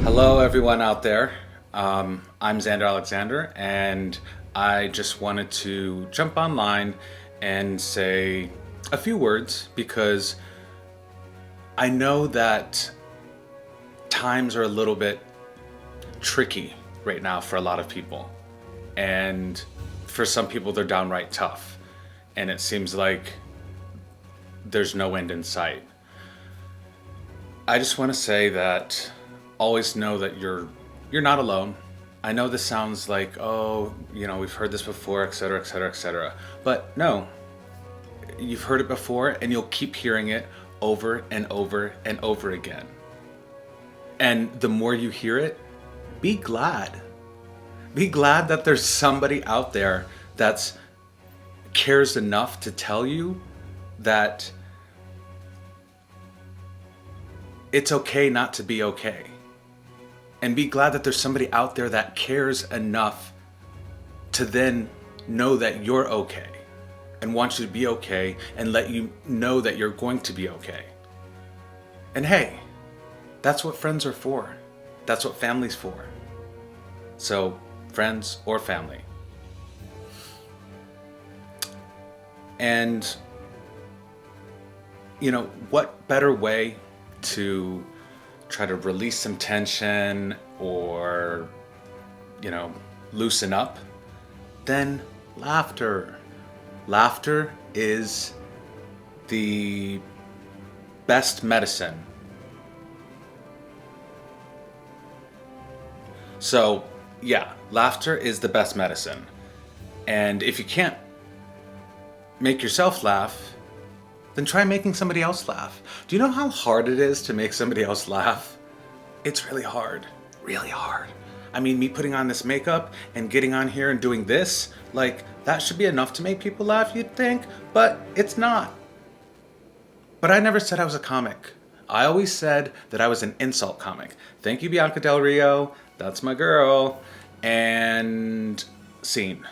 Hello, everyone out there. I'm Xander Alexander, and I just wanted to jump online and say a few words because I know that times are a little bit tricky right now for a lot of people. And for some people, they're downright tough. And it seems like there's no end in sight. I just want to say that always know that you're not alone. I know this sounds like, oh, we've heard this before, et cetera, et cetera, et cetera. But no, you've heard it before and you'll keep hearing it over and over and over again. And the more you hear it, be glad. Be glad that there's somebody out there that's cares enough to tell you that it's okay not to be okay. And be glad that there's somebody out there that cares enough to then know that you're okay and wants you to be okay and let you know that you're going to be okay. And hey, that's what friends are for. That's what family's for. So, friends or family. And, what better way to try to release some tension or, loosen up than laughter. Laughter is the best medicine. So, yeah, laughter is the best medicine. And if you can't make yourself laugh, then try making somebody else laugh. Do you know how hard it is to make somebody else laugh? It's really hard. Really hard. I mean, me putting on this makeup and getting on here and doing this, that should be enough to make people laugh, you'd think, but it's not. But I never said I was a comic. I always said that I was an insult comic. Thank you, Bianca Del Rio. That's my girl. And scene.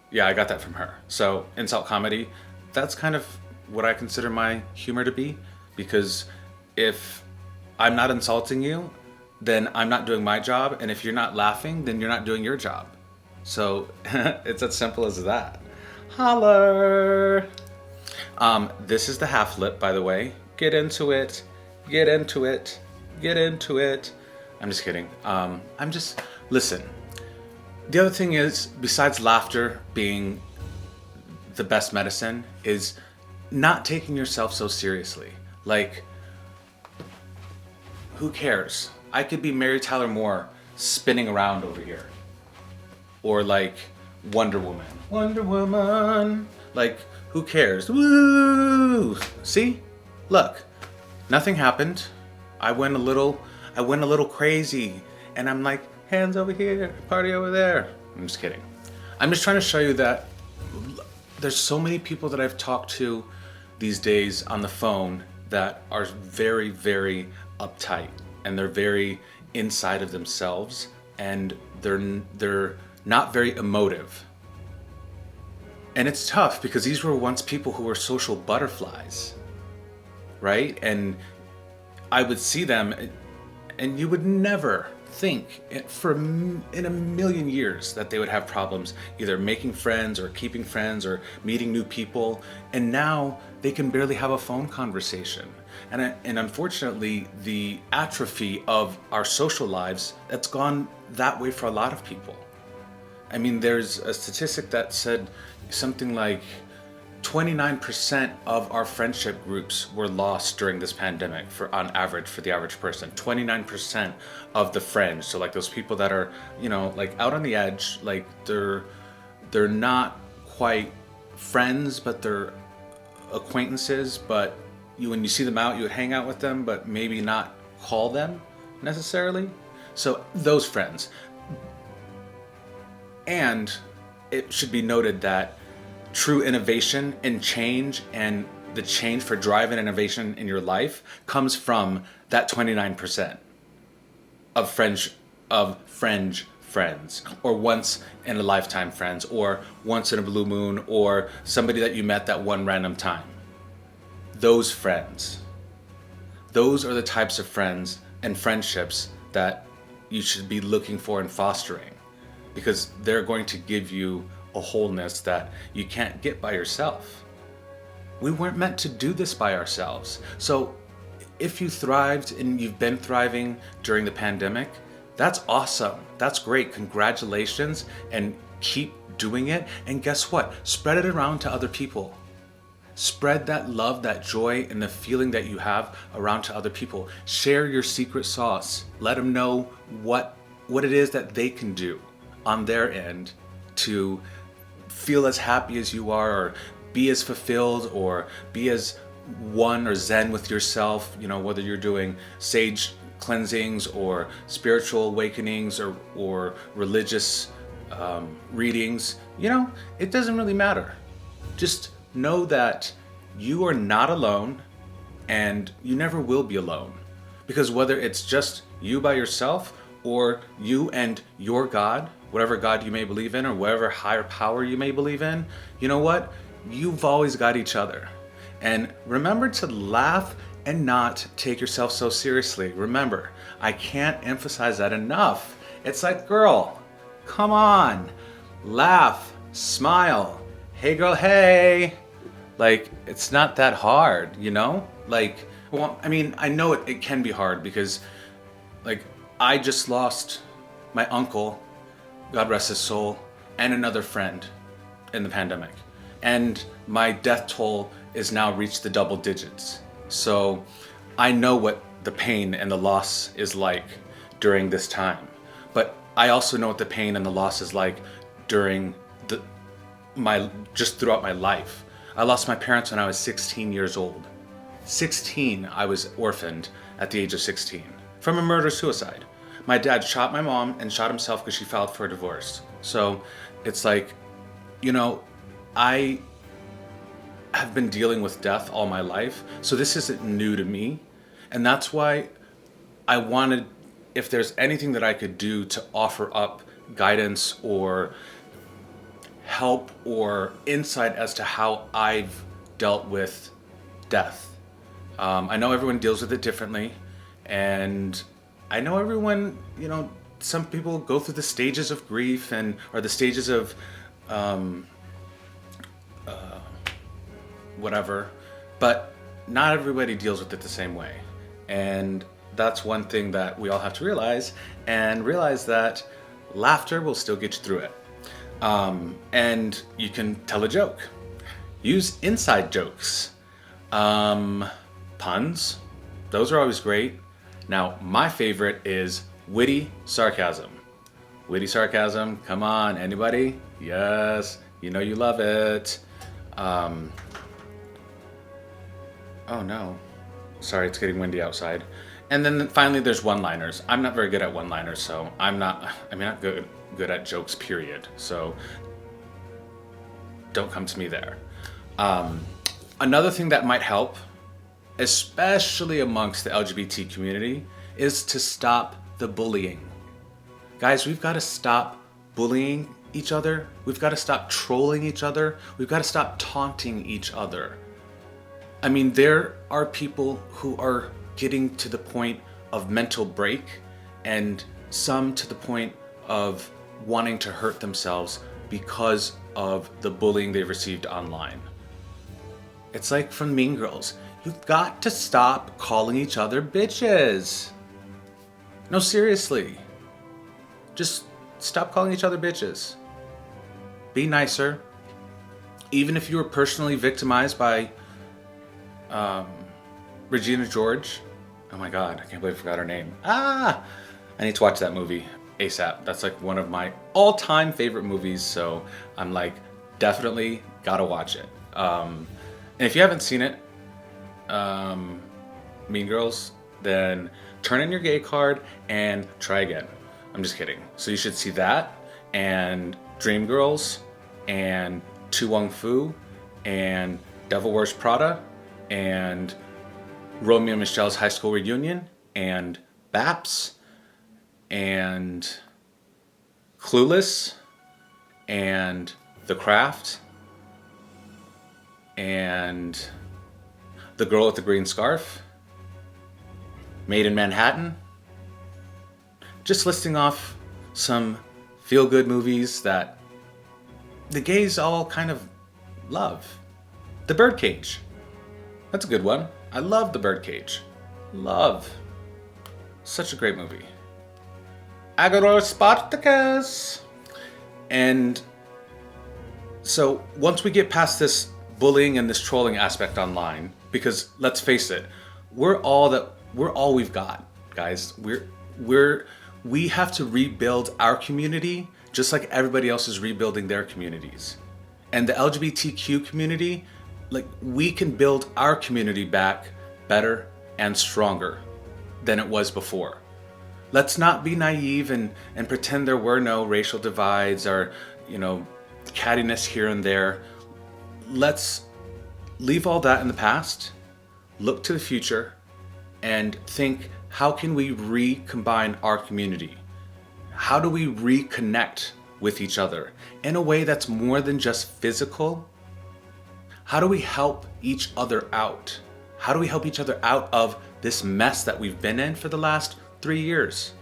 Yeah, I got that from her. So, insult comedy, that's kind of what I consider my humor to be, because if I'm not insulting you, then I'm not doing my job, and if you're not laughing, then you're not doing your job. So it's as simple as that. Holler! This is the half lip, by the way. Get into it. Get into it. Get into it. I'm just kidding. Listen. The other thing is, besides laughter being the best medicine, is not taking yourself so seriously. Who cares? I could be Mary Tyler Moore spinning around over here. Or Wonder Woman. Wonder Woman. Who cares? Woo! See? Look. Nothing happened. I went a little crazy. And I'm like, hands over here, party over there. I'm just kidding. I'm just trying to show you that there's so many people that I've talked to these days on the phone that are very, very uptight, and they're very inside of themselves, and they're not very emotive. And it's tough because these were once people who were social butterflies, right? And I would see them, and you would never think in a million years that they would have problems either making friends or keeping friends or meeting new people, and now they can barely have a phone conversation. And unfortunately, the atrophy of our social lives, that's gone that way for a lot of people. I mean, there's a statistic that said something like 29% of our friendship groups were lost during this pandemic on average, for the average person. 29% of the friends, so those people that are, out on the edge, they're not quite friends, but they're acquaintances, but when you see them out, you would hang out with them, but maybe not call them necessarily. So those friends. And it should be noted that true innovation and change, and the change for drive and innovation in your life, comes from that 29% of friends, or once in a lifetime friends, or once in a blue moon, or somebody that you met that one random time. Those friends. Those are the types of friends and friendships that you should be looking for and fostering, because they're going to give you a wholeness that you can't get by yourself. We weren't meant to do this by ourselves. So if you thrived and you've been thriving during the pandemic, that's awesome. That's great. Congratulations, and keep doing it. And guess what? Spread it around to other people. Spread that love, that joy, and the feeling that you have around to other people. Share your secret sauce. Let them know what it is that they can do on their end to feel as happy as you are, or be as fulfilled, or be as one or zen with yourself, whether you're doing sage cleansings or spiritual awakenings or religious readings. It doesn't really matter. Just know that you are not alone, and you never will be alone. Because whether it's just you by yourself, or you and your God, whatever God you may believe in, or whatever higher power you may believe in, you know what? You've always got each other. And remember to laugh and not take yourself so seriously. Remember, I can't emphasize that enough. It's like, girl, come on, laugh, smile. Hey girl, hey. Like, it's not that hard, Like, well, I mean, I know it can be hard, because like, I just lost my uncle, God rest his soul, and another friend in the pandemic. And my death toll is now reached the double digits. So I know what the pain and the loss is like during this time. But I also know what the pain and the loss is like during just throughout my life. I lost my parents when I was 16 years old. 16, I was orphaned at the age of 16 from a murder-suicide. My dad shot my mom and shot himself because she filed for a divorce. So it's like, I have been dealing with death all my life, so this isn't new to me. And that's why I wanted, if there's anything that I could do to offer up guidance or help or insight as to how I've dealt with death. I know everyone deals with it differently, and I know everyone, some people go through the stages of grief or the stages of whatever, but not everybody deals with it the same way. And that's one thing that we all have to realize that laughter will still get you through it. And you can tell a joke. Use inside jokes. Puns. Those are always great. Now, my favorite is witty sarcasm. Witty sarcasm, come on, anybody? Yes, you love it. Oh no. Sorry, it's getting windy outside. And then finally there's one-liners. I'm not very good at one-liners, so I'm not good at jokes, period. So don't come to me there. Another thing that might help, especially amongst the LGBT community, is to stop the bullying. Guys, we've got to stop bullying each other. We've got to stop trolling each other. We've got to stop taunting each other. I mean, there are people who are getting to the point of mental break, and some to the point of wanting to hurt themselves because of the bullying they've received online. It's like from Mean Girls. You've got to stop calling each other bitches. No, seriously. Just stop calling each other bitches. Be nicer. Even if you were personally victimized by Regina George. Oh my God, I can't believe I forgot her name. I need to watch that movie ASAP. That's like one of my all-time favorite movies, so I'm like, definitely gotta watch it. And if you haven't seen it, Mean Girls, then turn in your gay card and try again. I'm just kidding. So you should see that, and Dreamgirls, and Tu Wong Fu, and Devil Wears Prada, and Romeo and Michelle's High School Reunion, and Baps, and Clueless, and The Craft, and The Girl with the Green Scarf, Made in Manhattan. just listing off some feel-good movies that the gays all kind of love. The Birdcage. That's a good one. I love The Birdcage. Love. Such a great movie. Agoror Spartacus. And so once we get past this bullying and this trolling aspect online, because let's face it, we're all we've got, guys. We have to rebuild our community just like everybody else is rebuilding their communities. And the LGBTQ community, like, we can build our community back better and stronger than it was before. Let's not be naive and pretend there were no racial divides or, cattiness here and there. Let's leave all that in the past, look to the future, and think, how can we recombine our community? How do we reconnect with each other in a way that's more than just physical? How do we help each other out? How do we help each other out of this mess that we've been in for the last 3 years?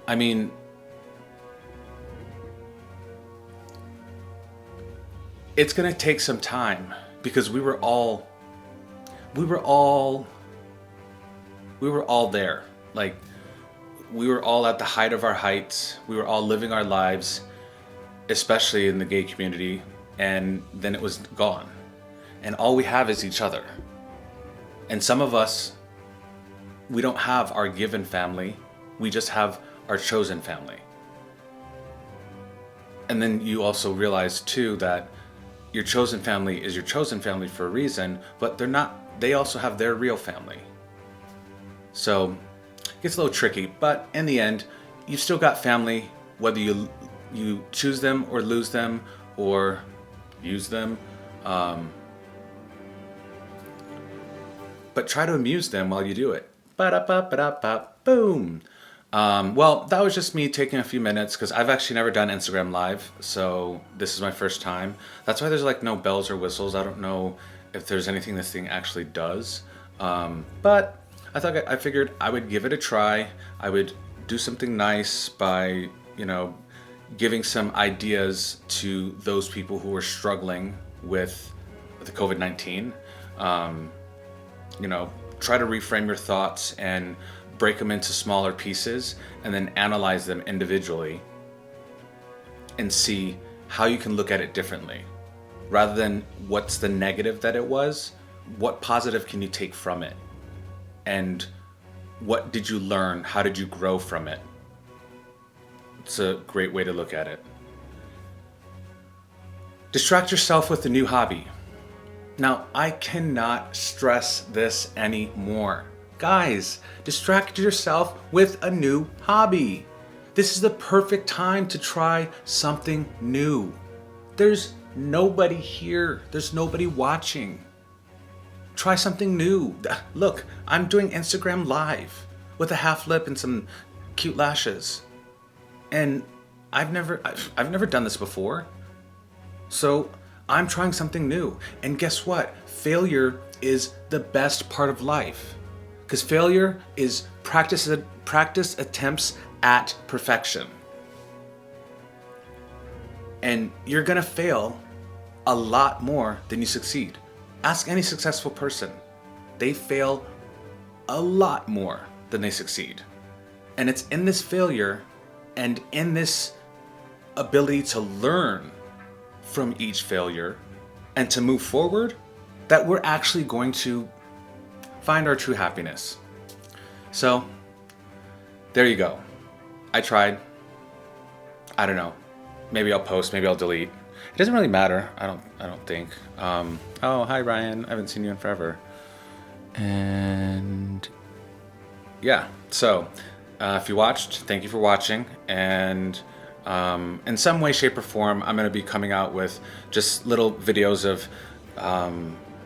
I mean, it's gonna take some time because we were all there. Like, we were all at the height of our heights. We were all living our lives, especially in the gay community, and then it was gone. And all we have is each other. And some of us, we don't have our given family. We just have our chosen family. And then you also realize too that your chosen family is your chosen family for a reason, but they also have their real family. So it gets a little tricky, but in the end, you've still got family, whether you choose them or lose them or use them. But try to amuse them while you do it. Ba-da-ba-ba-da-ba, boom. Well, that was just me taking a few minutes because I've actually never done Instagram Live, so this is my first time. That's why there's like no bells or whistles. I don't know if there's anything this thing actually does. But I figured I would give it a try. I would do something nice by, giving some ideas to those people who are struggling with the COVID-19. Try to reframe your thoughts and break them into smaller pieces and then analyze them individually and see how you can look at it differently. Rather than what's the negative that it was, what positive can you take from it? And what did you learn? How did you grow from it? It's a great way to look at it. Distract yourself with a new hobby. Now, I cannot stress this anymore. Guys, distract yourself with a new hobby. This is the perfect time to try something new. There's nobody here. There's nobody watching. Try something new. Look, I'm doing Instagram Live with a half lip and some cute lashes. And I've never done this before. So I'm trying something new. And guess what? Failure is the best part of life. Because failure is practice attempts at perfection. And you're gonna fail a lot more than you succeed. Ask any successful person. They fail a lot more than they succeed. And it's in this failure and in this ability to learn from each failure and to move forward that we're actually going to find our true happiness. So, there you go. I tried. I don't know. Maybe I'll post, maybe I'll delete. It doesn't really matter. I don't think. Oh, hi Ryan. I haven't seen you in forever. And yeah, so if you watched, thank you for watching. And in some way, shape, or form, I'm going to be coming out with just little videos of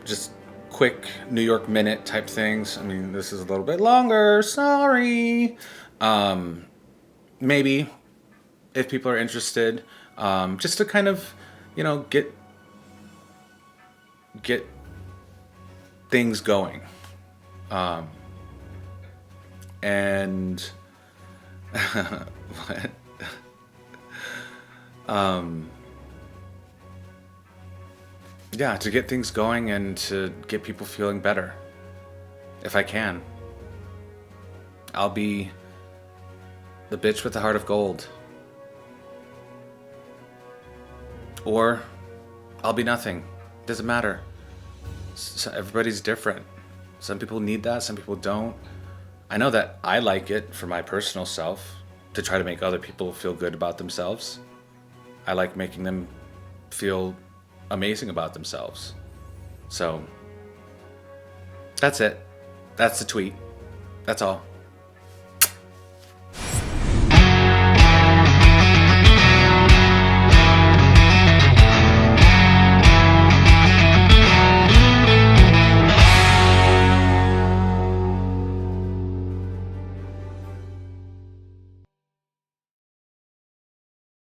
just quick New York minute type things. I mean, this is a little bit longer. Sorry. Maybe if people are interested, just to kind of, get things going. and what? Yeah, to get things going and to get people feeling better. If I can. I'll be the bitch with the heart of gold. Or I'll be nothing. Doesn't matter. Everybody's different. Some people need that, some people don't. I know that I like it for my personal self to try to make other people feel good about themselves. I like making them feel amazing about themselves. So that's it. That's the tweet. That's all.